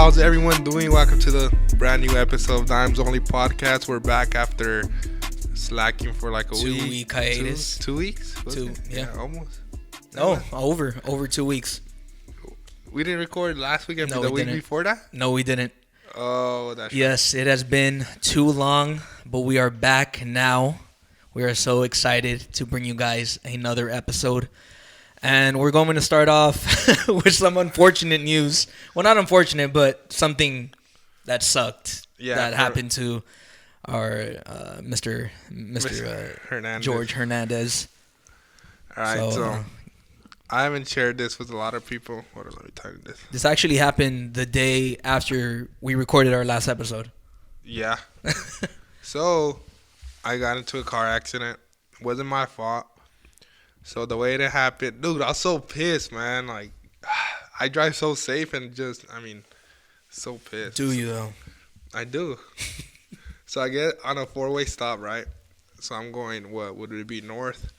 how's everyone doing? Welcome to the brand new episode of Dimes Only Podcast. We're back after slacking for like a week. 2 week hiatus. 2 weeks? Yeah, almost. No, over 2 weeks. We didn't record last week. No, the we week didn't. before that? No, we didn't. Oh, that's Yes, it has been too long, but we are back now. We are so excited to bring you guys another episode. And we're going to start off with some unfortunate news. Well, not unfortunate, but something that sucked. That happened to our Mr. Hernandez. Jorge Hernandez. All right, so I haven't shared this with a lot of people. Hold on, let me type this. This actually happened the day after we recorded our last episode. Yeah. So I got into a car accident. It wasn't my fault. So the way it happened, dude, I was so pissed, man. Like, I drive so safe and so pissed. Do you, though? I do. So I get on a four-way stop, right? So I'm going, what would it be, north?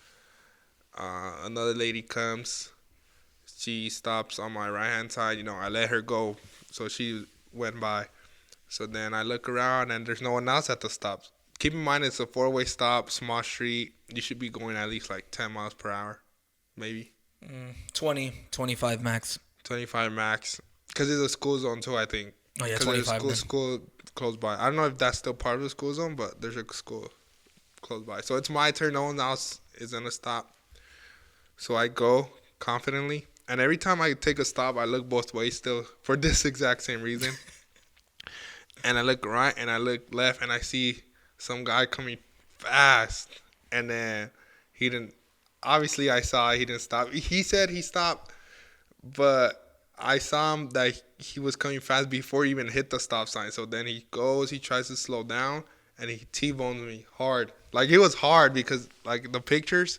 Another lady comes. She stops on my right-hand side. I let her go. So she went by. So then I look around, and there's no one else at the stop. Keep in mind, it's a four-way stop, small street. You should be going at least like 10 miles per hour, maybe. 20, 25 max. 25 max. Because it's a school zone, too, I think. Oh, yeah, 25. There's a school close by. I don't know if that's still part of the school zone, but there's a school close by. So it's my turn. No one else is going to stop. So I go confidently. And every time I take a stop, I look both ways still for this exact same reason. And I look right and I look left and I see some guy coming fast. And then he didn't. Obviously, I saw he didn't stop. He said he stopped, but I saw him that he was coming fast before he even hit the stop sign. So then he tries to slow down, and he T-bones me hard. Like, it was hard because, like, the pictures,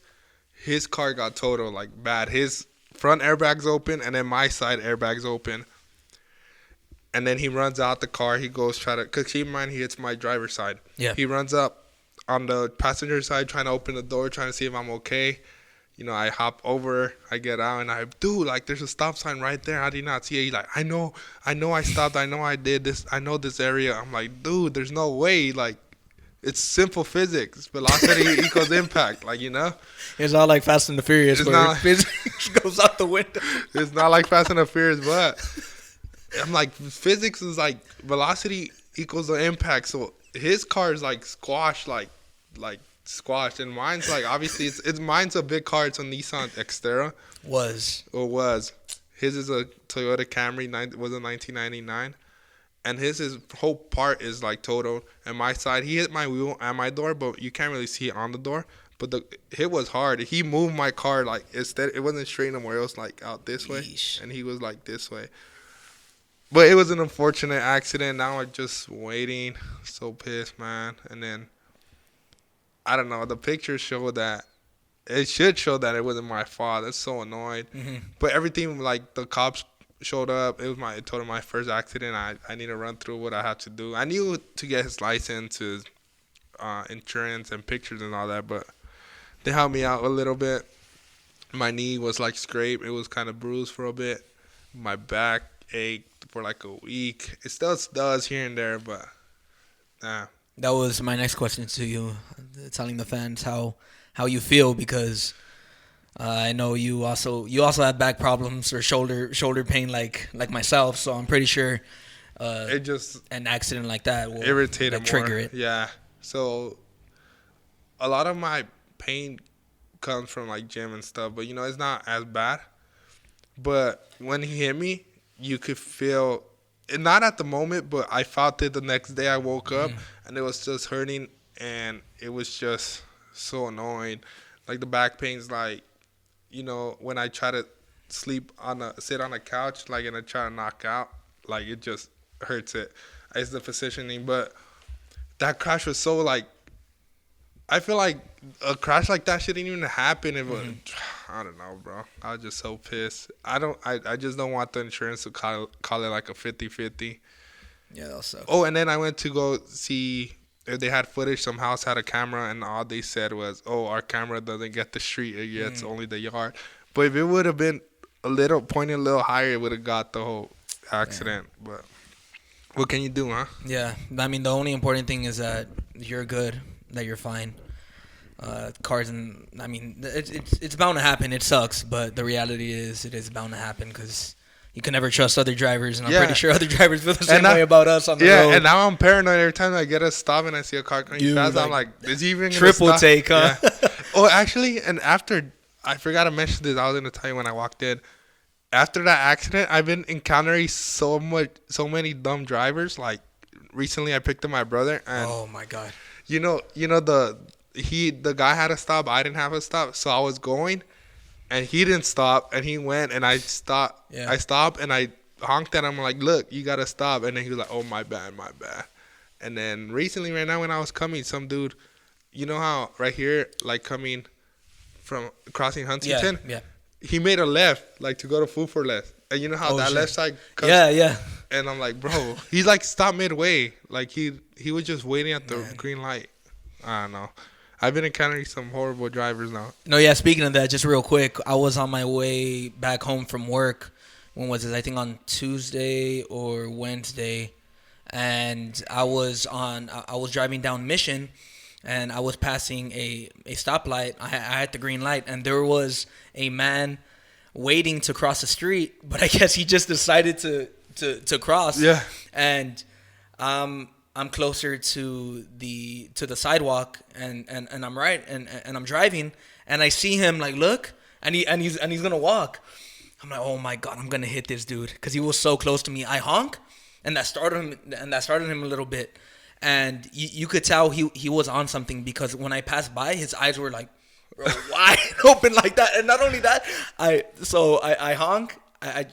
his car got totaled, like, bad. His front airbag's open, and then my side airbag's open. And then he runs out the car. He goes because keep in mind, he hits my driver's side. Yeah. He runs up on the passenger side, trying to open the door, trying to see if I'm okay. I hop over, I get out, and there's a stop sign right there. How do you not see it? He's like, I know I stopped. I know I did this. I know this area. I'm like, dude, there's no way. Like, it's simple physics. Velocity equals impact. Like, It's all like Fast and the Furious, it's where not, physics goes out the window. It's not like Fast and the Furious, but I'm like, physics is like velocity equals the impact. So his car is like squashed, like squashed, and mine's like, obviously mine's a big car. It's a Nissan Xterra. Was. His is a Toyota Camry. Was a 1999, and his whole part is like totaled. And my side, he hit my wheel at my door, but you can't really see it on the door. But the hit was hard. He moved my car like instead. It wasn't straight no more. It was like out this way, and he was like this way. But it was an unfortunate accident. Now I'm just waiting. So pissed, man. And then, I don't know. The pictures show that. It should show that it wasn't my fault. That's so annoyed. Mm-hmm. But everything, like, the cops showed up. It was my first accident. I need to run through what I have to do. I knew to get his license, his insurance, and pictures and all that. But they helped me out a little bit. My knee was, like, scraped. It was kind of bruised for a bit. My back ached for like a week. It still does here and there, but that was my next question to you, telling the fans how you feel, because I know you also have back problems or shoulder pain like myself, so I'm pretty sure it just an accident like that will irritate trigger it. Yeah. So a lot of my pain comes from like gym and stuff, but it's not as bad. But when he hit me, you could feel it, not at the moment, but I felt it the next day. I woke up and it was just hurting, and it was just so annoying. Like, the back pain's like, when I try to sit on a couch, like, and I try to knock out, like, it just hurts it. It's the positioning, but that crash was so, like, I feel like a crash like that shouldn't even happen. I don't know, bro. I was just so pissed. I just don't want the insurance to call it like a 50-50. Yeah, that'll suck. Oh, and then I went to go see if they had footage. Some house had a camera, and all they said was, "Oh, our camera doesn't get the street; it gets only the yard." But if it would have been pointed a little higher, it would have got the whole accident. Yeah. But What can you do, huh? Yeah, I mean, the only important thing is that you're good, that you're fine. Cars and I mean, it's bound to happen. It sucks, but the reality is, it is bound to happen because you can never trust other drivers, and I'm pretty sure other drivers feel the same way about us on the road. Yeah, and now I'm paranoid every time I get a stop and I see a car coming fast. I'm like, is he even gonna triple stop? take, huh? Yeah. Oh, actually, and after I forgot to mention this, I was gonna tell you when I walked in. After that accident, I've been encountering so many dumb drivers. Like recently, I picked up my brother, and oh my god, the guy had a stop, I didn't have a stop, so I was going, and he didn't stop, and he went, and I stopped. Yeah. I stopped, and I honked at him like, "Look, you gotta stop," and then he was like, "Oh, my bad." And then recently, right now, when I was coming, some dude, you know how right here, like coming from crossing Huntington, yeah. He made a left, like to go to Food for Less. And you know how left side cuts? Yeah. And I'm like, bro, he's like stopped midway. Like he was just waiting at the green light. I don't know. I've been encountering some horrible drivers now. No, yeah, speaking of that, just real quick, I was on my way back home from work. When was it? I think on Tuesday or Wednesday. And I was driving down Mission, and I was passing a stoplight. I had the green light, and there was a man waiting to cross the street, but I guess he just decided to cross. Yeah. And I'm closer to the sidewalk, and I'm right, and I'm driving, and I see him like look, and he's gonna walk. I'm like, oh my god, I'm gonna hit this dude because he was so close to me. I honk, and that started him a little bit. And you could tell he was on something because when I passed by, his eyes were like wide open like that. And not only that, I honk, I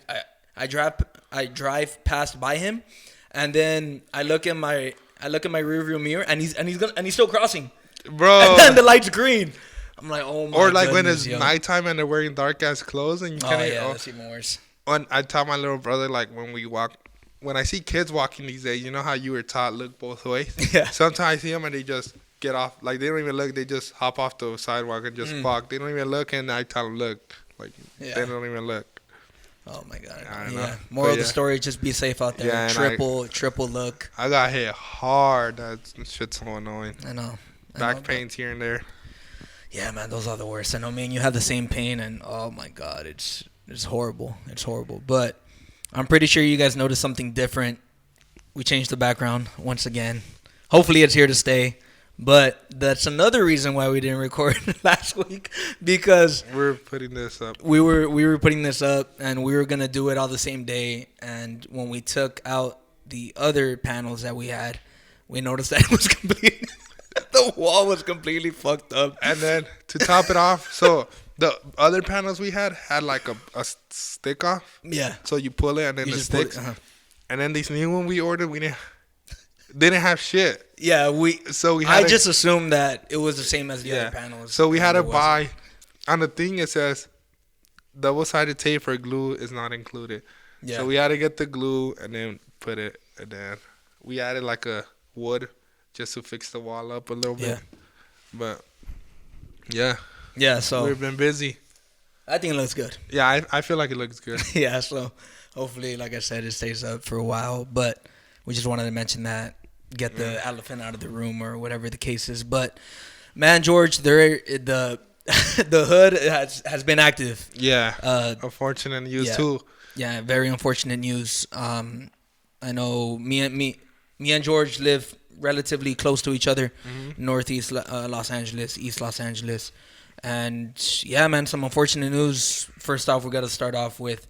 drive past by him, and then I look in my rearview mirror, and he's still crossing, bro. And then the light's green. I'm like, oh my. Or like goodness, when it's nighttime and they're wearing dark ass clothes and you can't. Oh yeah, that's even worse. When I tell my little brother, like when I see kids walking these days, you know how you were taught look both ways? Yeah. Sometimes I see them and they just get off. Like, they don't even look. They just hop off the sidewalk and just walk. They don't even look, and I tell them, look. Like, they don't even look. Oh, my God. I don't know. Moral of the story, just be safe out there. Yeah, triple look. I got hit hard. That shit's so annoying. I know. Back pains here and there. Yeah, man, those are the worst. I know, man, you have the same pain, and oh, my God, it's horrible. It's horrible. But I'm pretty sure you guys noticed something different. We changed the background once again. Hopefully it's here to stay. But that's another reason why we didn't record last week, because we're putting this up. We were putting this up, and we were gonna do it all the same day. And when we took out the other panels that we had, we noticed that it was completely the wall was completely fucked up. And then to top it off, so the other panels we had like a stick off. Yeah. So you pull it and then the sticks. And then these new one we ordered, we didn't have shit. Yeah, I just assumed that it was the same as the other panels. So we had to buy. On the thing it says double-sided tape for glue is not included. Yeah. So we had to get the glue and then put it, and then we added like a wood just to fix the wall up a little bit. Yeah. But yeah. Yeah. So we've been busy. I think it looks good. Yeah, I feel like it looks good. Yeah. So hopefully, like I said, it stays up for a while. But we just wanted to mention that. Get the elephant out of the room or whatever the case is. But man, George, the hood has been active. Yeah. Unfortunate news too. Yeah, very unfortunate news. I know me and George live relatively close to each other, northeast Los Angeles, east Los Angeles, and yeah, man, some unfortunate news. First off, we got to start off with.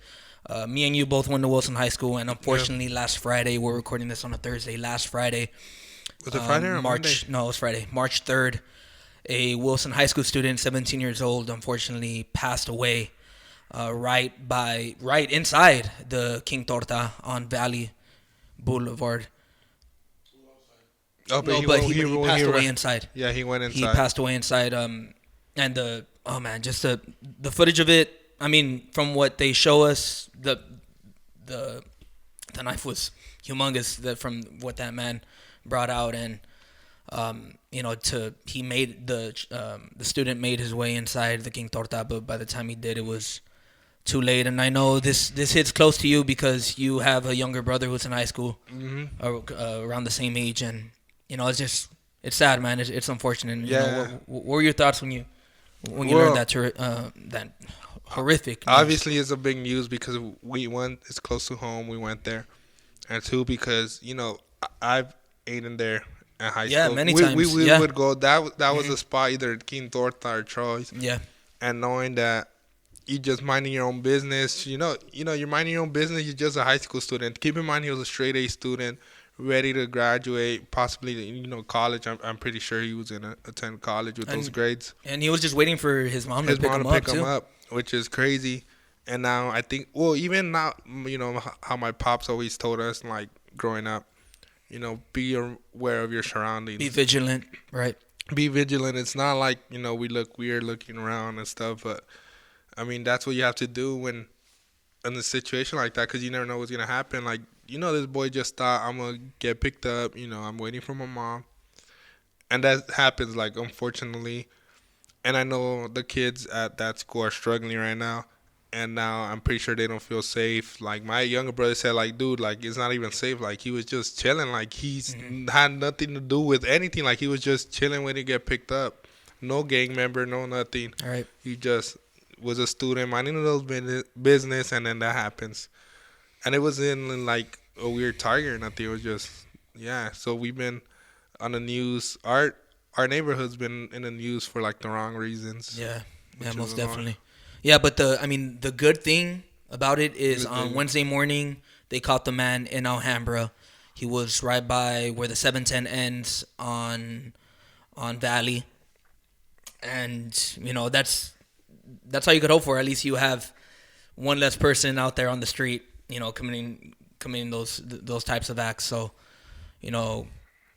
Me and you both went to Wilson High School, and unfortunately, last Friday, we're recording this on a Thursday. Last Friday, was it Friday or Monday? No, it was Friday, March 3rd. A Wilson High School student, 17 years old, unfortunately passed away right inside the King Torta on Valley Boulevard. Oh, he passed away inside. Yeah, he went inside. He passed away inside. And just the footage of it. I mean, from what they show us, the knife was humongous. From what that man brought out, and the student made his way inside the King Torta, but by the time he did, it was too late. And I know this hits close to you because you have a younger brother who's in high school, around the same age, and it's sad, man. It's unfortunate. Yeah. What were your thoughts when you learned that horrific news? Obviously, it's a big news because it's close to home. We went there, and two, because I've eaten there at high school. Yeah, many times. We would go. That was a spot, either King Torta or Troy's. Yeah. And knowing that you just minding your own business, you're minding your own business. You're just a high school student. Keep in mind, he was a straight A student, ready to graduate, possibly college. I'm pretty sure he was gonna attend college with those grades. And he was just waiting for his mom to pick him up, which is crazy. And now I think, well, even now, how my pops always told us, like growing up, be aware of your surroundings. Be vigilant, right? Be vigilant. It's not like, we look weird looking around and stuff, but I mean, that's what you have to do when in a situation like that, because you never know what's going to happen. Like, this boy just thought, I'm going to get picked up, I'm waiting for my mom. And that happens, like, unfortunately. And I know the kids at that school are struggling right now. And now I'm pretty sure they don't feel safe. Like, my younger brother said, like, dude, like, it's not even safe. Like, he was just chilling. Like, he's had nothing to do with anything. Like, he was just chilling when he get picked up. No gang member, no nothing. All right. He just was a student minding those business, and then that happens. And it wasn't like a weird target or nothing. It was just, So we've been on the news. Our neighborhood's been in the news for, like, the wrong reasons. Yeah, most definitely. Yeah, but the good thing about it is on Wednesday morning, they caught the man in Alhambra. He was right by where the 710 ends on Valley. And, that's all you could hope for. At least you have one less person out there on the street, committing those types of acts. So,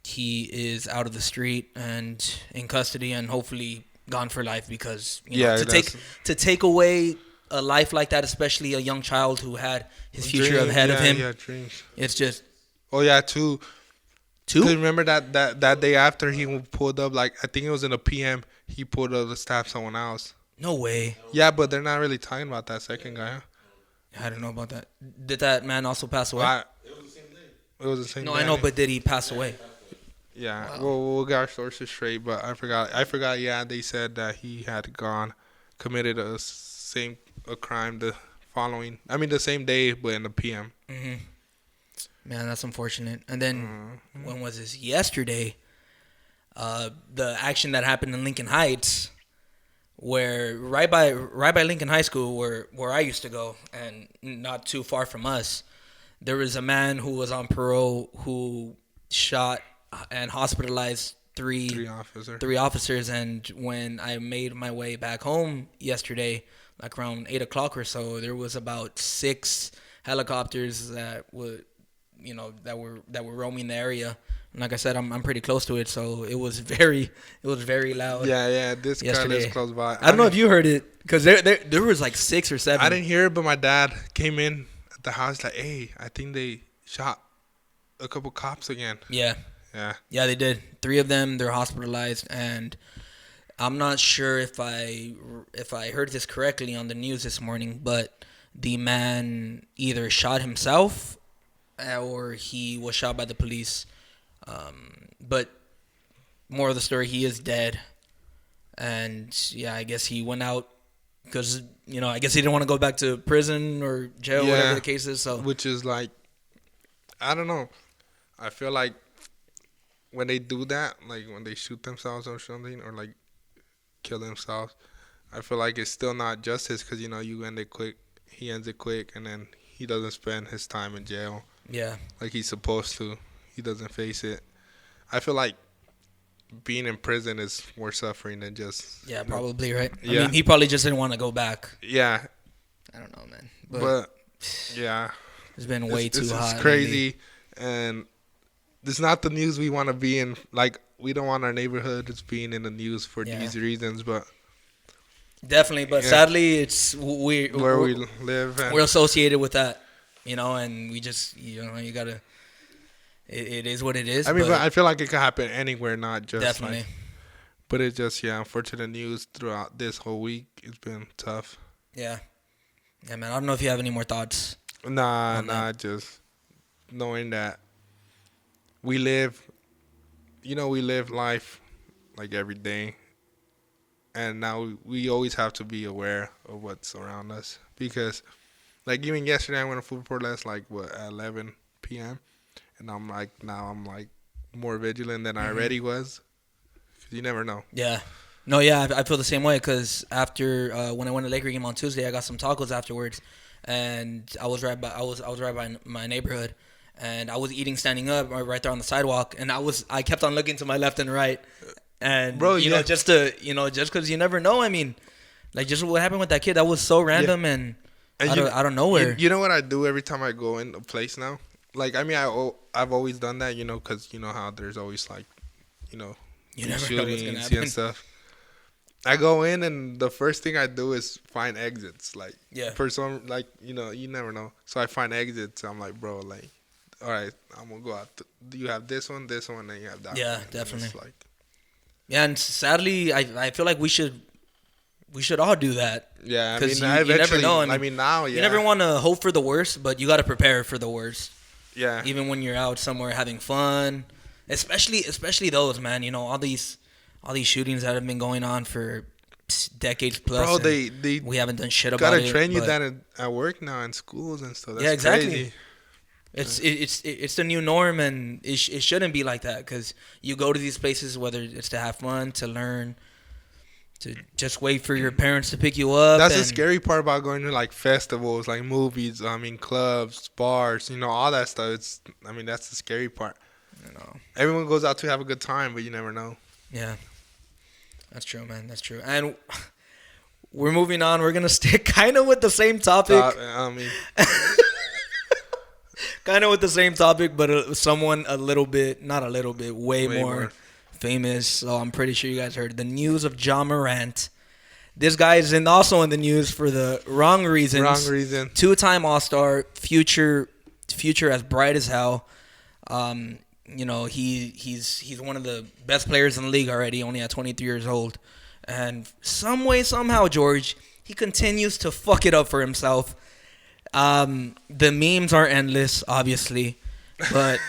he is out of the street and in custody and hopefully gone for life, because to take away a life like that, especially a young child who had his future ahead of him, dreams. It's just two. Remember that day after he pulled up, like, I think it was in the PM, he pulled up to stab someone else. No way. Yeah, but they're not really talking about that second guy. Huh? I don't know about that. Did that man also pass away? It was the same day. It was the same day. No, I know, but did he pass away? Yeah. Wow. Well, we'll get our sources straight, but I forgot. Yeah, they said that he had committed a crime the same day, but in the PM. Mm-hmm. Man, that's unfortunate. And then when was this? Yesterday, the action that happened in Lincoln Heights, where right by Lincoln High School, where I used to go, and not too far from us, there was a man who was on parole who shot and hospitalized three officers. And when I made my way back home yesterday, like around 8 o'clock or so, there was about 6 helicopters that were roaming the area. And like I said, I'm pretty close to it, so it was very loud. Yeah, this kind is close by. I don't know if you heard it, because there was like 6 or 7. I didn't hear it, but my dad came in at the house like, hey, I think they shot a couple cops again. Yeah, they did. 3 of them, they're hospitalized, and I'm not sure if I heard this correctly on the news this morning, but the man either shot himself or he was shot by the police. But more of the story, he is dead. And I guess he went out because, I guess he didn't want to go back to prison or jail, whatever the case is. So, which is like, I don't know. I feel like when they do that, like when they shoot themselves or something, or like kill themselves, I feel like it's still not justice, because, you end it quick. He ends it quick, and then he doesn't spend his time in jail. Yeah. Like he's supposed to. He doesn't face it. I feel like being in prison is more suffering than just... Yeah, probably, right? Yeah. I mean, he probably just didn't want to go back. Yeah. I don't know, man. But yeah. It's been way too hot. It's crazy. And it's not the news we want to be in. Like, we don't want our neighborhoods being in the news for these reasons, but... Definitely, but sadly, it's... where we live. We're associated with that, and we just, you got to... It is what it is. I mean, but I feel like it could happen anywhere, not just definitely. But it's just unfortunate news throughout this whole week. It's been tough. Yeah, Yeah, man. I don't know if you have any more thoughts. Nah. Just knowing that we live life like every day, and now we always have to be aware of what's around us because, like, even yesterday I went to football protest at 11 p.m. and I'm like more vigilant than I already was. 'Cause you never know. Yeah. No, yeah, I feel the same way because after when I went to Laker game on Tuesday, I got some tacos afterwards, and I was right by my neighborhood, and I was eating standing up right there on the sidewalk, and I kept on looking to my left and right, and Bro, know just because you never know. I mean, like just what happened with that kid, that was so random and out of nowhere. You know what I do every time I go in a place now? Like, I mean, I've always done that, because you know how there's always You never know what's shootings gonna happen. and stuff. I go in and the first thing I do is find exits. For some, you never know. So I find exits. I'm like, bro, all right, I'm gonna go out. You have this one, and you have that. Yeah, one. definitely. Yeah, and sadly, I feel like we should all do that. Yeah, because you never know. Now, yeah. You never want to hope for the worst, but you got to prepare for the worst. Yeah. Even when you're out somewhere having fun, especially those, man. All these shootings that have been going on for decades plus. Bro, we haven't done shit about it. Gotta train you that at work now in schools and stuff. That's yeah, exactly. Crazy. It's the new norm, and it shouldn't be like that because you go to these places whether it's to have fun, to learn, to just wait for your parents to pick you up. That's the scary part about going to festivals, movies, clubs, bars, all that stuff. That's the scary part. Everyone goes out to have a good time, but you never know. Yeah, that's true, man. That's true. And we're moving on. We're gonna stick kind of with the same topic. Kind of with the same topic, but someone way more famous. So I'm pretty sure you guys heard the news of Ja Morant. This guy is also in the news for the wrong reasons. Wrong reason. 2-time All-Star, future as bright as hell. He's one of the best players in the league already, only at 23 years old. And some way, somehow, George, he continues to fuck it up for himself. The memes are endless, obviously, but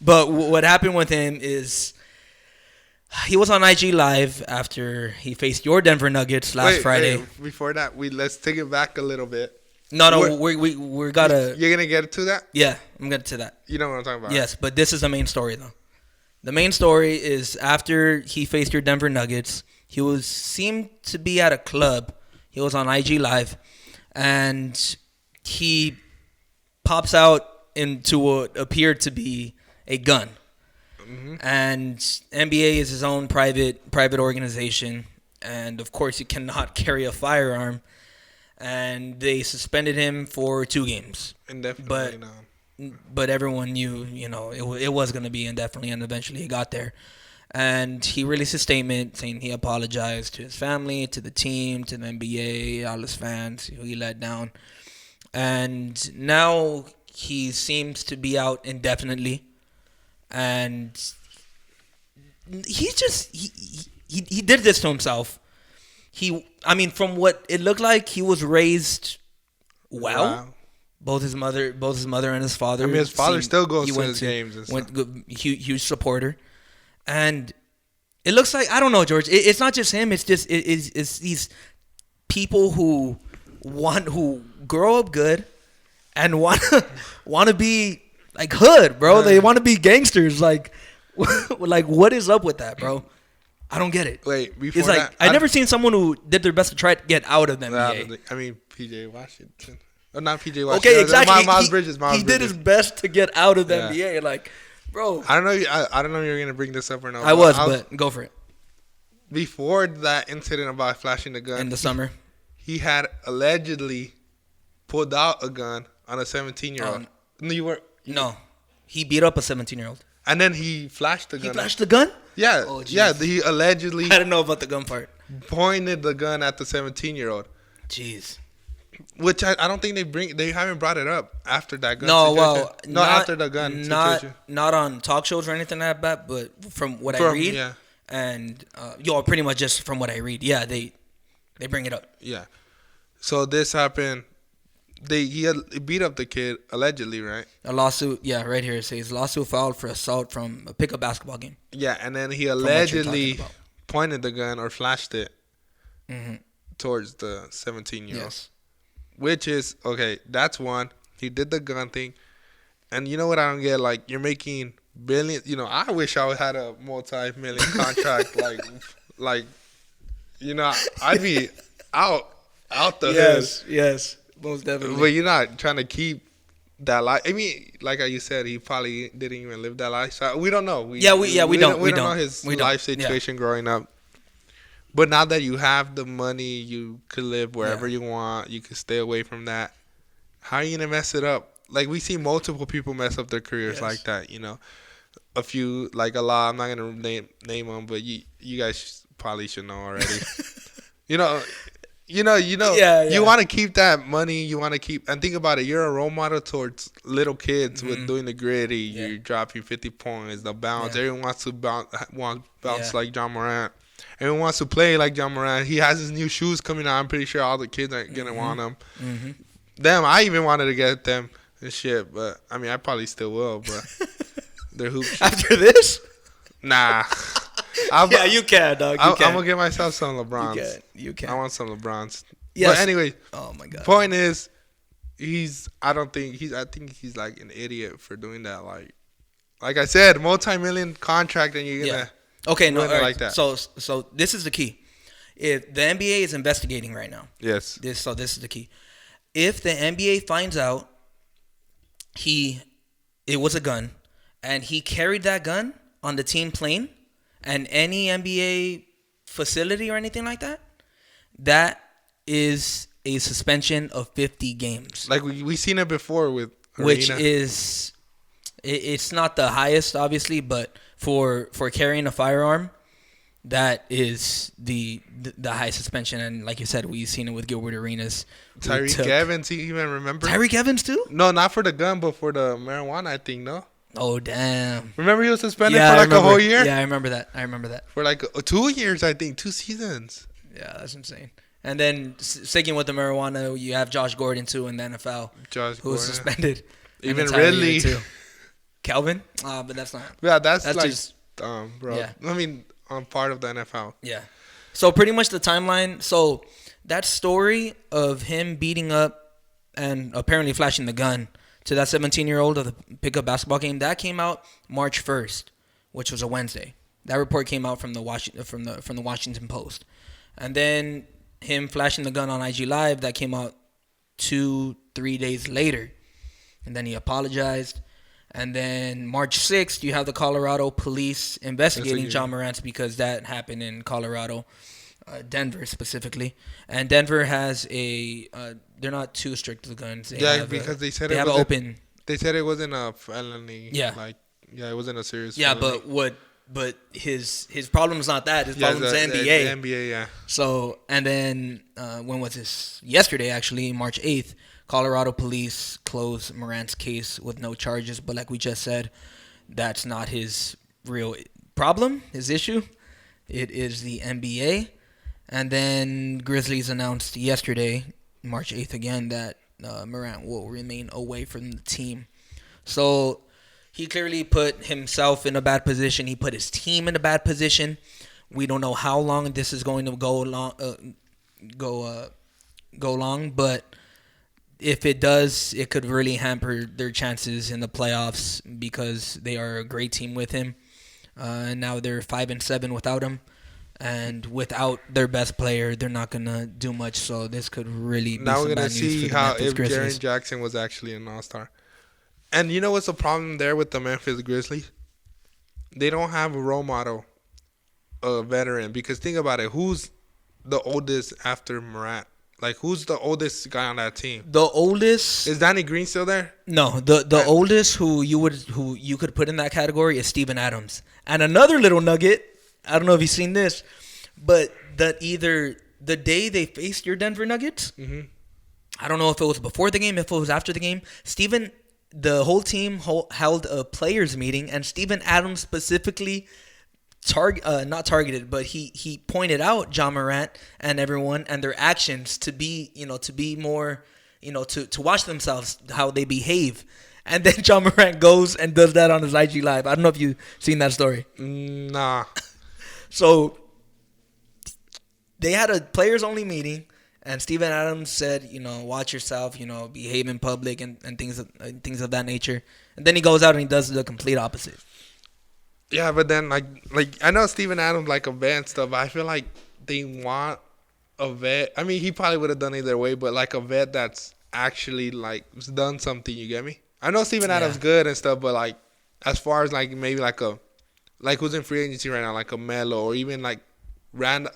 what happened with him is he was on IG Live after he faced your Denver Nuggets last Friday. Before that, let's take it back a little bit. No, we gotta. You're gonna get to that? Yeah, I'm getting to that. You know what I'm talking about? Yes, but this is the main story though. The main story is after he faced your Denver Nuggets, he seemed to be at a club. He was on IG Live, and he pops out into what appeared to be a gun. Mm-hmm. And NBA is his own private organization, and of course he cannot carry a firearm. And they suspended him for 2 games. Indefinitely, but everyone knew, it was going to be indefinitely, and eventually he got there. And he released a statement saying he apologized to his family, to the team, to the NBA, all his fans who he let down. And now he seems to be out indefinitely. And he did this to himself. From what it looked like, he was raised well. Wow. Both his mother and his father. His father still goes to his games and stuff. Huge supporter. And it looks like, I don't know, George. It's not just him. It's just it's these people who grow up good and want to be like hood, bro. They want to be gangsters. Like what is up with that, bro? I don't get it. Wait, before it's like that, I never seen someone who did their best to try to get out of the NBA. PJ Washington. Oh, not PJ Washington. Okay, exactly. Miles Bridges. He did his best to get out of the NBA. Like, bro. I don't know. I don't know if you're gonna bring this up or not. But go for it. Before that incident about flashing the gun in the summer, he had allegedly pulled out a gun on a 17-year-old. No, he beat up a 17-year-old. And then he flashed the gun. He flashed the gun? Yeah. Oh, yeah. He allegedly. I didn't know about the gun part. Pointed the gun at the 17-year-old. Jeez. Which I don't think they haven't brought it up after that gun. No, after the gun situation. Not on talk shows or anything like that, but from what I read. Yeah. And pretty much just from what I read. Yeah, they bring it up. Yeah. So this happened. He beat up the kid allegedly, right? A lawsuit, yeah, right here it says lawsuit filed for assault from a pickup basketball game. Yeah, and then he what you're allegedly talking about. pointed the gun or flashed it Mm-hmm. towards the 17-year-old. Yes. Which is, okay, that's one. He did the gun thing. And you know what I don't get? Like, you're making billions. You know, I wish I had a multi-million contract. like, you know, I'd be out the hood. Yes, most definitely. But you're not trying to keep that life. I mean, like you said, he probably didn't even live that life. So we don't know. We don't know his life situation growing up. But now that you have the money, you could live wherever you want. You can stay away from that. How are you gonna mess it up? Like, we see multiple people mess up their careers like that. You know, a few, like a lot. I'm not gonna name them, but you guys probably should know already. You know. You want to keep that money. You want to keep, and think about it. You're a role model towards little kids with doing the gritty. Yeah. You're dropping 50 points, the bounce. Everyone wants to bounce like Ja Morant. Everyone wants to play like Ja Morant. He has his new shoes coming out. I'm pretty sure all the kids are gonna want them. Mm-hmm. Damn, I even wanted to get them and shit, but I mean, I probably still will. But they're hoop shoes. After this, nah. You can, dog. I'm gonna get myself some LeBrons. You can. I want some LeBrons. Yes. But anyway, oh my god. Point is, I think he's like an idiot for doing that. Like I said, multi-million contract, and you're gonna like that. So this is the key. If the NBA is investigating right now, yes. This is the key. If the NBA finds out it was a gun, and he carried that gun on the team plane, and any NBA facility or anything like that, that is a suspension of 50 games. Like we seen it before with Arena. Which is, it's not the highest, obviously, but for carrying a firearm, that is the high suspension. And like you said, we've seen it with Gilbert Arenas. Tyreek Evans, you even remember? Tyreek Evans too? No, not for the gun, but for the marijuana, I think, no? Oh, damn. Remember he was suspended for like a whole year? Yeah, I remember that. For like 2 years, I think. 2 seasons. Yeah, that's insane. And then sticking with the marijuana, you have Josh Gordon too in the NFL. Who was suspended. Even Ridley. Too. Calvin? But that's not. Yeah, that's like, just, bro. Yeah. I mean, I'm part of the NFL. Yeah. So pretty much the timeline. So that story of him beating up and apparently flashing the gun to that 17-year-old of the pickup basketball game, that came out March 1st, which was a Wednesday. That report came out from the Washington Post. And then him flashing the gun on IG Live, that came out 2-3 days later. And then he apologized. And then March 6th, you have the Colorado police investigating Ja Morant because that happened in Colorado, Denver specifically. And Denver has they're not too strict with guns. Because they said They said it wasn't a felony. Yeah. It wasn't a serious felony. Yeah, but his problem is not that. His problem is the NBA. The NBA, yeah. So, and then when was this? Yesterday, actually, March 8th, Colorado police closed Morant's case with no charges. But like we just said, that's not his real problem, his issue. It is the NBA. And then Grizzlies announced yesterday, March 8th again, that Morant will remain away from the team. So he clearly put himself in a bad position. He put his team in a bad position. We don't know how long this is going to go long, but if it does, it could really hamper their chances in the playoffs because they are a great team with him. And now they're 5-7 without him. And without their best player, they're not going to do much. So this could really be some bad news for the Memphis Grizzlies. Now we're going to see how if Jaren Jackson was actually an all-star. And you know what's the problem there with the Memphis Grizzlies? They don't have a role model, a veteran. Because think about it. Who's the oldest after Morant? Like, who's the oldest guy on that team? The oldest... Is Danny Green still there? No. The oldest who you could put in that category is Steven Adams. And another little nugget... I don't know if you've seen this, but either the day they faced your Denver Nuggets, I don't know if it was before the game, if it was after the game, the whole team held a players meeting, and Steven Adams specifically not targeted, but he pointed out Ja Morant and everyone and their actions to be more, to watch themselves, how they behave. And then Ja Morant goes and does that on his IG Live. I don't know if you've seen that story. Nah. So they had a players-only meeting, and Steven Adams said, watch yourself, behave in public and things of that nature. And then he goes out and he does the complete opposite. Yeah, but then like I know Steven Adams like a vet and stuff, but I feel like they want a vet. I mean, he probably would have done either way, but like a vet that's actually like done something. You get me? I know Steven Adams good and stuff, but like as far as like maybe like who's in free agency right now, like a Melo or even like Rand.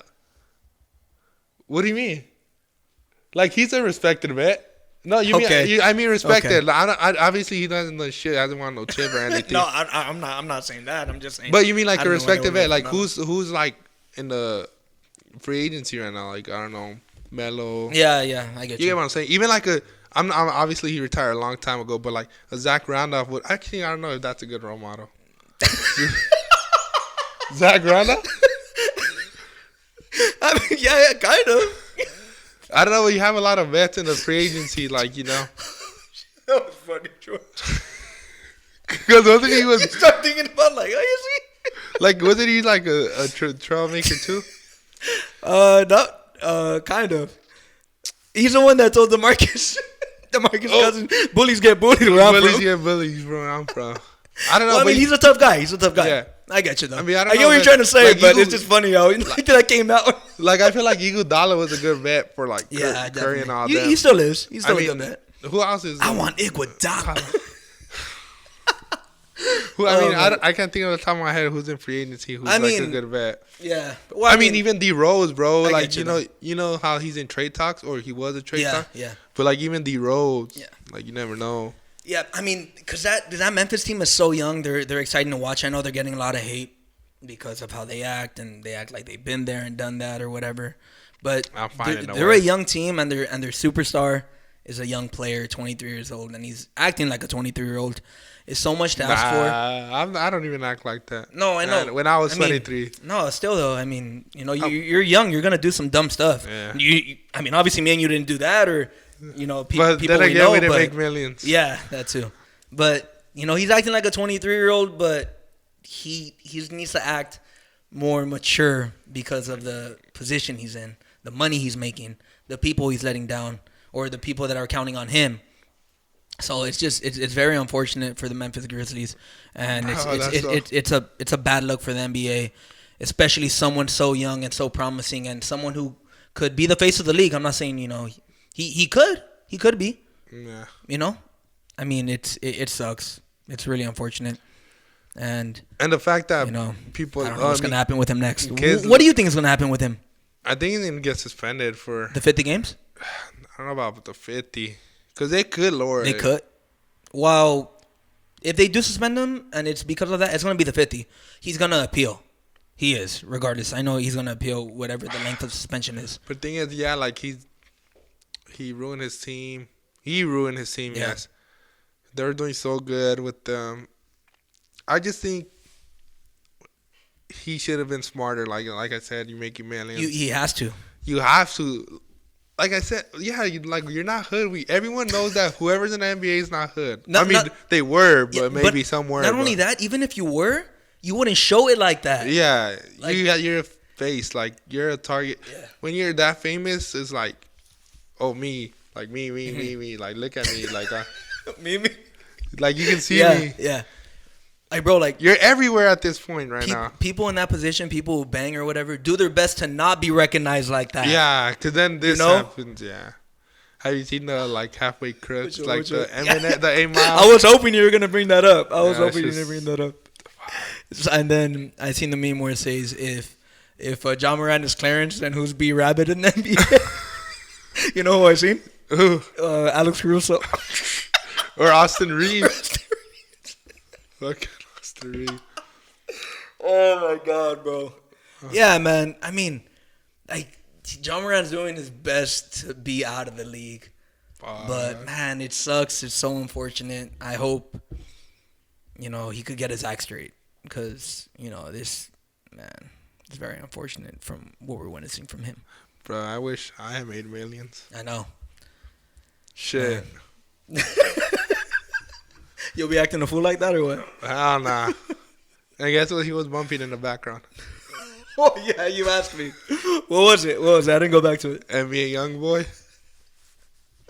What do you mean? Like he's a respected vet. No, I mean respected. Okay. Like, obviously he doesn't know shit. Hasn't won no chip or anything. No, I'm not saying that. I'm just saying. But you mean like a respected vet? Like who's like in the free agency right now? Like I don't know, Melo. Yeah, I get you. You get what I'm saying? Even like I'm obviously he retired a long time ago, but like a Zach Randolph would actually I don't know if that's a good role model. Zach Randolph? I mean, yeah, kind of. I don't know. You have a lot of vets in the free agency, like That was funny, George. Because wasn't he was? You start thinking about like, oh, you see? Like, wasn't he like a troublemaker too? Kind of. He's the one that told DeMarcus Cousins, bullies get bullied where I'm from. Bullies get bullied where I'm from. I don't know. Well, I mean, he's a tough guy. Yeah. I get you, though. I mean, I get what you're trying to say, like, but it's just funny how that came out. Like, I feel like Iguodala was a good vet for, like, yeah, Curry and all that. He still is. He's still a good vet. Who else is... I want Iguodala. I can't think of the top of my head who's in free agency who's a good vet. Yeah. Well, I mean, even D Rose, bro. Like, you know how he's in trade talks or he was a trade talk? Yeah. But, like, even D Rose, like, you never know. Yeah, I mean, because that Memphis team is so young. They're exciting to watch. I know they're getting a lot of hate because of how they act, and they act like they've been there and done that or whatever. But they're a young team, and their superstar is a young player, 23 years old, and he's acting like a 23-year-old. It's so much to ask for. I don't even act like that. No, I know. When I was 23. No, still though. I mean, you're young. You're gonna do some dumb stuff. Yeah. I mean, obviously, me and you didn't do that, or but people then again, we know, we didn't make millions. Yeah, that too. But he's acting like a 23-year-old, but he needs to act more mature because of the position he's in, the money he's making, the people he's letting down, or the people that are counting on him. So it's very unfortunate for the Memphis Grizzlies, and it's a bad look for the NBA, especially someone so young and so promising, and someone who could be the face of the league. I'm not saying he could be. Yeah. I mean it sucks. It's really unfortunate, and the fact that people I don't know what's gonna happen with him next. Kids, what do you think is gonna happen with him? I think he's gonna get suspended for the 50 games. I don't know about the 50. Because they could lower it. They could. Well, if they do suspend him and it's because of that, it's going to be the 50. He's going to appeal. He is, regardless. I know he's going to appeal whatever the length of suspension is. But the thing is, like he ruined his team. He ruined his team, yes. They're doing so good with them. I just think he should have been smarter. Like I said, you're making millions. He has to. You have to. Like I said, you're not hood. Everyone knows that whoever's in the NBA is not hood. They were, but maybe some were. Not only that, even if you were, you wouldn't show it like that. Yeah, you're a face. Like, you're a target. Yeah. When you're that famous, it's like, oh, me. Like, me. Like, look at me. Like, me. Like, you can see me. Yeah. Like, bro, like, you're everywhere at this point now. People in that position, people who bang or whatever, do their best to not be recognized like that. Yeah, because then this happens. Yeah. Have you seen the like halfway crooks, the Eminem, the 8 Mile? I was hoping you were gonna bring that up. And then I seen the meme where it says, if Ja Morant is Clarence, then who's B Rabbit in the NBA? You know who I seen? Who? Alex Caruso. Or Austin Reeves. Fucking Austin Reeves. Oh my God, bro. Yeah, man. I mean, like, Ja Morant's doing his best to be out of the league. But, man, it sucks. It's so unfortunate. I hope, he could get his act straight. Because, man, it's very unfortunate from what we're witnessing from him. Bro, I wish I had made millions. I know. Shit. You'll be acting a fool like that or what? Hell nah. And guess what he was bumping in the background? Oh, yeah, you asked me. What was it? I didn't go back to it. NBA Youngboy.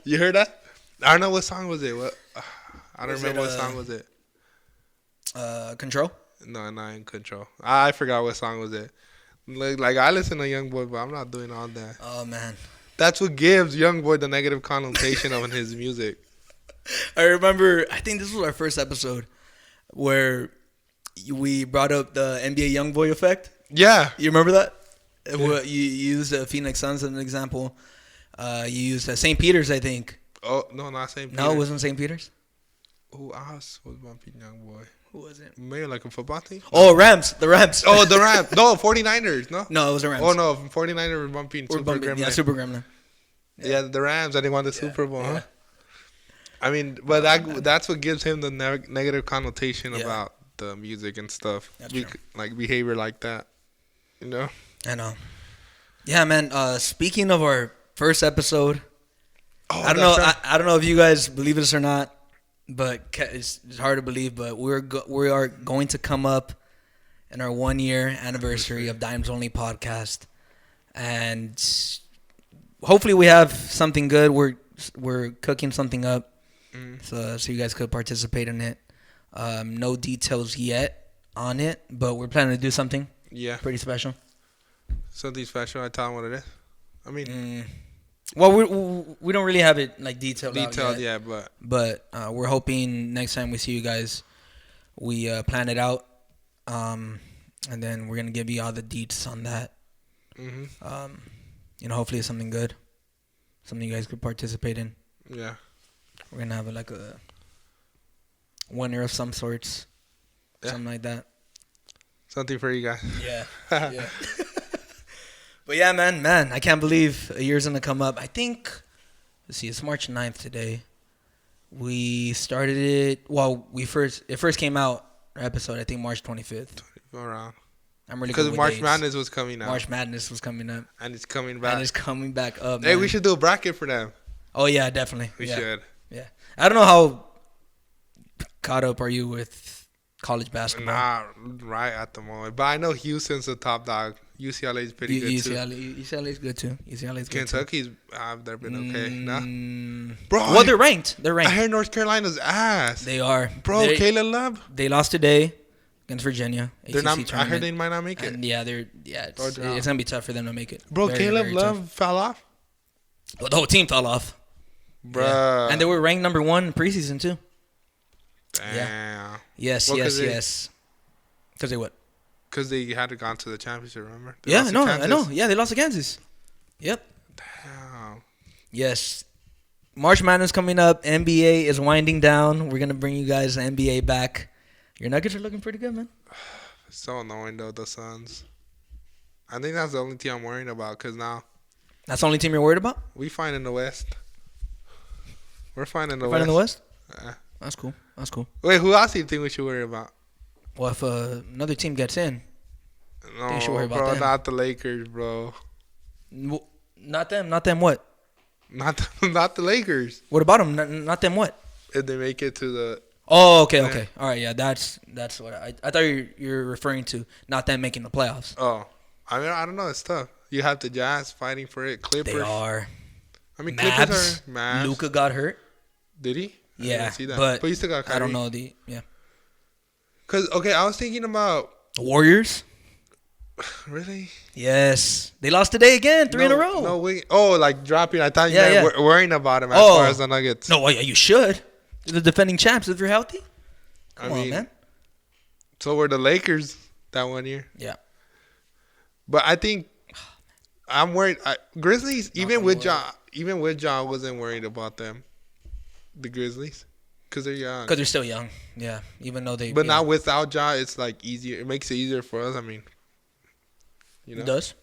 You heard that? I don't know what song was it. I don't remember what song was it. Control? No, not in Control. I forgot what song was it. Like I listen to Youngboy, but I'm not doing all that. Oh, man. That's what gives Youngboy the negative connotation of his music. I remember, I think this was our first episode where we brought up the NBA Youngboy effect. Yeah. You remember that? Yeah. You used the Phoenix Suns as an example. You used St. Peter's, I think. Oh, no, not St. Peter's. No, it wasn't St. Peter's? Who else was bumping Youngboy? Who was it? Maybe like a football team? Oh, Rams. The Rams. Oh, the Rams. No, 49ers. No? No, it was the Rams. Oh, no. 49ers were bumping Super Gremlin. Yeah, Super Gremlin. Yeah, the Rams. I didn't want the Super Bowl, yeah. huh? I mean, but that's what gives him the negative connotation about the music and stuff. That's true. Like behavior like that. You know? I know. Yeah, man. Speaking of our first episode, I don't know. I don't know if you guys believe this or not, but it's hard to believe. But we are going to come up in our 1 year anniversary of Dimes Only podcast, and hopefully we have something good. We're cooking something up, so you guys could participate in it. No details yet on it, but we're planning to do something. Yeah. Pretty special. Something special. I tell them what it is. I mean, well, we don't really have it like detailed yet, yet, but we're hoping next time we see you guys, we plan it out, and then we're gonna give you all the deets on that. Hopefully it's something good, something you guys could participate in. Yeah, we're gonna have like a winner of some sorts, something like that. Something for you guys. Yeah. Yeah. But yeah, man, I can't believe a year's gonna come up. I think, let's see, it's March 9th today. We started it. Well, it first came out. Our episode, I think March 25th. Around. I'm really because March Madness was coming out. March Madness was coming up, and it's coming back. Up. Hey, man. we should do a bracket for them. Oh yeah, definitely. We should. Yeah, I don't know how caught up are you with college basketball. Nah, right at the moment. But I know Houston's the top dog. UCLA is pretty good too. UCLA is good too. Kentucky's they've been okay. Nah, bro. Well, they're ranked. I heard North Carolina's ass. They are, bro. Caleb Love. They lost today against Virginia. They're not. I heard they might not make it. And it's gonna be tough for them to make it. Bro, Caleb Love fell off. Well, the whole team fell off, bro. Yeah. And they were ranked number 1 in preseason too. Damn. Yeah. Yes. Because they what? Because they had gone to the championship, remember? I know. Yeah, they lost to Kansas. Yep. Damn. Yes. March Madness coming up. NBA is winding down. We're going to bring you guys the NBA back. Your Nuggets are looking pretty good, man. It's so annoying, though, the Suns. I think that's the only team I'm worried about because now. That's the only team you're worried about? We find in the West. We're fine in the West. Fine in the West? That's cool. Wait, who else do you think we should worry about? Well, if another team gets in, no, you should worry about bro, them. not the Lakers, bro. Not them. Not them. What? Not the Lakers. What about them? Not them. What? If they make it to the. Oh, okay, okay. All right, yeah, that's what I thought you're referring to. Not them making the playoffs. Oh, I mean, I don't know. It's tough. You have the Jazz fighting for it. Clippers. They are. I mean, Clippers are Mavs. Luka got hurt. Did he? Yeah, I didn't see that. but you still got Kyrie. I don't know yeah. Cause I was thinking about the Warriors. Really? Yes, they lost today again, 3 in a row. No way. Oh, like dropping. I thought you meant worrying about them as far as the Nuggets. No, yeah, you should. They're the defending champs if you're healthy. Come on, man. So were the Lakers that 1 year. Yeah. But I think I'm worried. Grizzlies, even with Ja, I wasn't worried about them. The Grizzlies. Because they're young. Because they're still young. Yeah. Even though they. But now without Ja, it's like easier. It makes it easier for us. I mean. You know? It does.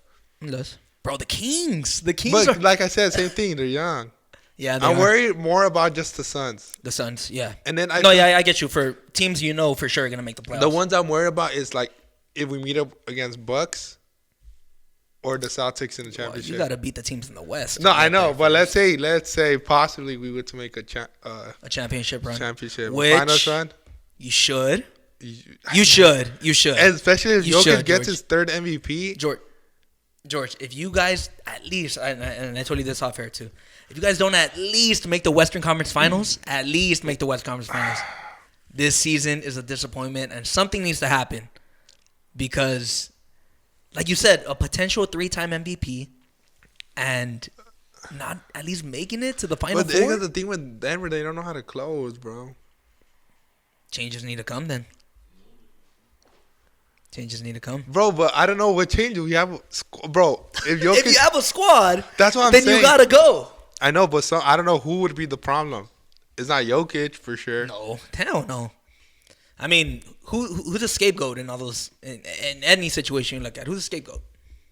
Bro, the Kings. But like I said, same thing. They're young. Yeah, I'm worried more about just the Suns. The Suns, yeah. And then I get you. For teams for sure are going to make the playoffs. The ones I'm worried about is like if we meet up against Bucks or the Celtics in the championship. You got to beat the teams in the West. No, I know, but let's say possibly we were to make a championship run. Which finals run. You should. You should. And especially if Jokic gets his third MVP. George, if you guys at least, and I told you this off air too, if you guys don't at least make the Western Conference Finals, this season is a disappointment, and something needs to happen because, like you said, a potential 3-time MVP and not at least making it to the Final Four. But the thing with Denver, they don't know how to close, bro. Changes need to come then. Changes need to come. Bro, but I don't know what change we have. Bro, if you have a squad, that's what I'm saying. Then you got to go. I know, but I don't know who would be the problem. It's not Jokic for sure. No, hell no. I mean, who's a scapegoat in all those in any situation you look at? Who's a scapegoat?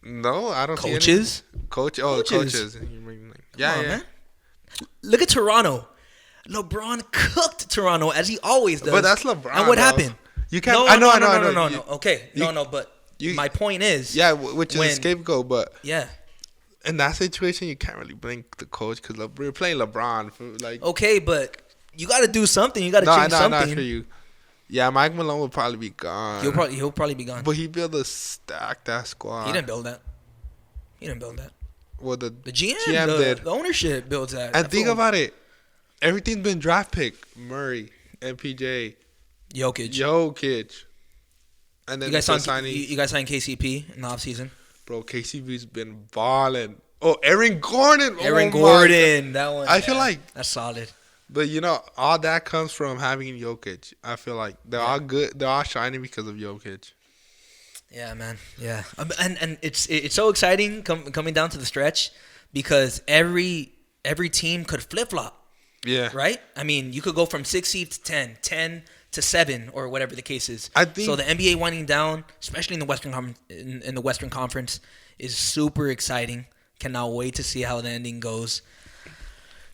No, I don't coaches? see any. Coaches. Yeah, man. Look at Toronto. LeBron cooked Toronto as he always does. But that's LeBron. And what happened? You can't. No, I know. Okay, but my point is, which is a scapegoat. But yeah, in that situation, you can't really blame the coach because we're playing LeBron. Okay, but you got to do something. You got to change something. Not for you. Yeah, Mike Malone will probably be gone. He'll probably be gone. But he built a stacked ass squad. He didn't build that. Well, the GM did. The ownership builds that. And think about it. Everything's been draft pick. Murray, MPJ, Jokic. And then you guys signed KCP in the offseason? Bro, KCP's been balling. Oh, Aaron Gordon. That one. I feel like that's solid. But all that comes from having Jokic. I feel like they're all good. They're all shining because of Jokic. Yeah, man. Yeah, and it's so exciting coming down to the stretch because every team could flip flop. Yeah. Right. I mean, you could go from 6 seed to 10 to 7, or whatever the case is. I think so. The NBA winding down, especially in the Western Conference, is super exciting. Cannot wait to see how the ending goes.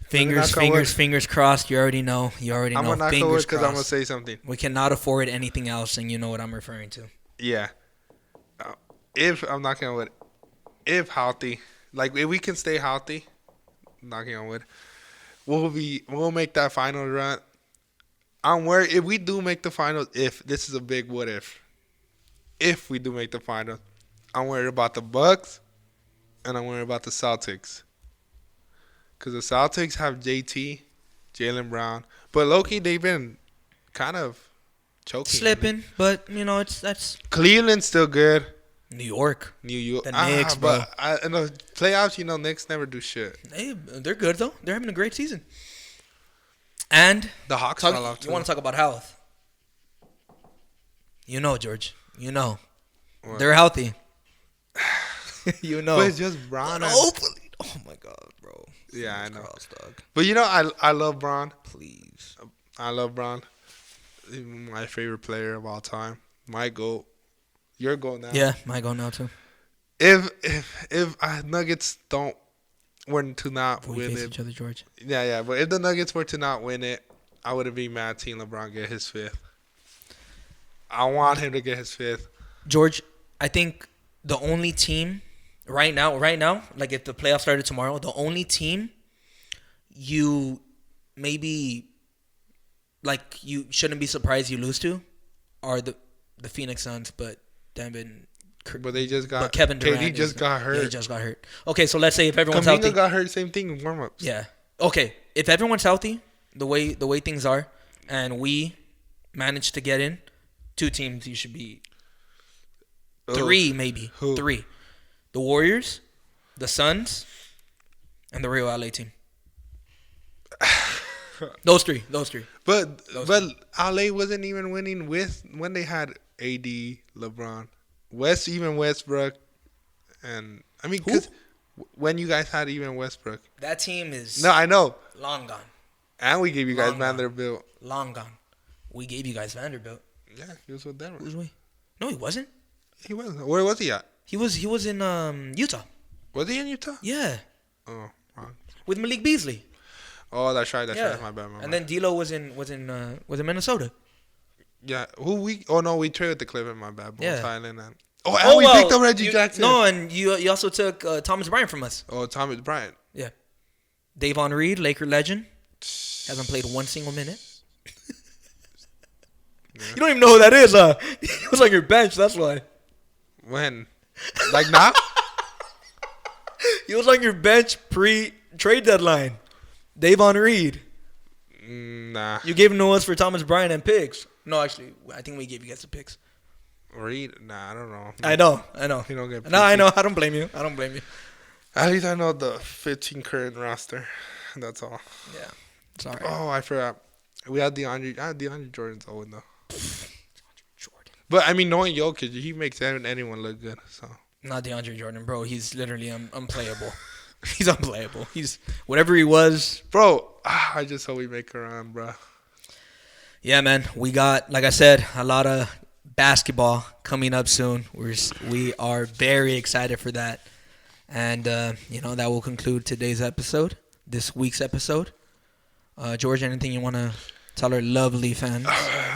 Fingers crossed. You already know. I'm gonna knock on wood because I'm gonna say something. We cannot afford anything else, and you know what I'm referring to. Yeah. If I'm knocking on wood, if healthy, like if we can stay healthy, knocking on wood, we'll make that final run. I'm worried if we do make the finals. If this is a big what if we do make the finals, I'm worried about the Bucks, and I'm worried about the Celtics. Because the Celtics have JT, Jaylen Brown. But low-key, they've been kind of choking. Slipping, but, that's... Cleveland's still good. New York. The Knicks, bro. But in the playoffs, Knicks never do shit. They're good, though. They're having a great season. And... The Hawks fell off, too. You want to talk about health? George. What? They're healthy. But it's just Brown. Hopefully. Oh, my God, bro. Yeah, I know. But I love Bron. Please. I love Bron. He's my favorite player of all time. My GOAT. Your GOAT now. Yeah, my GOAT now too. If Nuggets were to not win it. Each other, George. Yeah. But if the Nuggets were to not win it, I wouldn't be mad seeing LeBron get his 5th. I want him to get his 5th. George, I think the only team right now, like if the playoffs started tomorrow, the only team you maybe like you shouldn't be surprised you lose to are the Phoenix Suns, but they just got Kevin Durant. KD just got hurt. Yeah, he just got hurt. Okay, so let's say if everyone's healthy, got hurt. Same thing in warm-ups. Yeah. Okay, if everyone's healthy, the way things are, and we manage to get in, 2 teams you should be 3 maybe. Who? 3. The Warriors, the Suns, and the Real LA team. Those three. But LA wasn't even winning when they had AD, LeBron, Westbrook, and I mean, because when you guys had even Westbrook, that team is I know long gone. And we gave you guys Vanderbilt. Long gone. We gave you guys Vanderbilt. Yeah, he was with Denver. Who's we? No, he wasn't. He wasn't. Where was he at? He was in Utah. Was he in Utah? Yeah. Oh, wrong. With Malik Beasley. Oh, that's right. My bad. And then D'Lo was in Minnesota. Yeah. We traded the Cleveland, my bad. Yeah. Thailand. And we picked up Reggie Jackson. No, and you also took Thomas Bryant from us. Oh, Thomas Bryant. Yeah. Davon Reed, Laker legend. Hasn't played one single minute. Yeah. You don't even know who that is, huh? He was on your bench, that's why. When? Like now? He was on your bench pre-trade deadline. Davon Reed. Nah. You gave him to us for Thomas Bryant and picks. No, actually, I think we gave you guys the picks. Reed? Nah, I don't know. I know. You don't get No, I know. I don't blame you. At least I know the 15 current roster. That's all. Yeah. Sorry. Oh, I forgot. We had DeAndre Jordan's Owen, though. Jordan. But, I mean, knowing Jokic, he makes anyone look good, so. Not DeAndre Jordan, bro. He's literally unplayable. He's unplayable. He's whatever he was. Bro, I just hope we make a run, bro. Yeah, man. We got, like I said, a lot of basketball coming up soon. We are very excited for that. And, that will conclude this week's episode. George, anything you want to tell our lovely fans?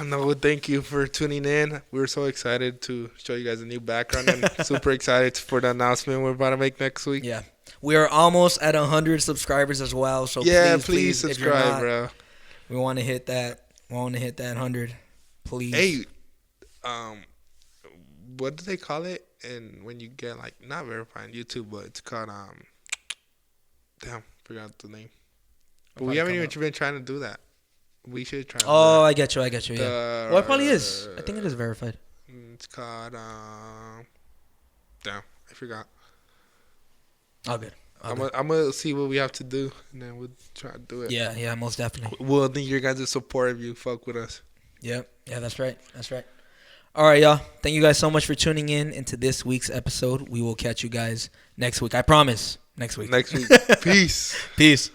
No, thank you for tuning in. We were so excited to show you guys a new background and super excited for the announcement we're about to make next week. Yeah. We are almost at 100 subscribers as well. So please subscribe, bro. We want to hit that. 100, please. Hey, what do they call it? And when you get not verified on YouTube, but it's called forgot the name. But we haven't even been trying to do that. We should try. Oh, I get you. Yeah. Well, it probably is. I think it is verified. It's called. I forgot. All good. I'm gonna see what we have to do, and then we'll try to do it. Yeah, most definitely. We'll need your guys' support if you fuck with us. Yeah, that's right. All right, y'all. Thank you guys so much for tuning in into this week's episode. We will catch you guys next week. I promise. Next week. Peace. Peace.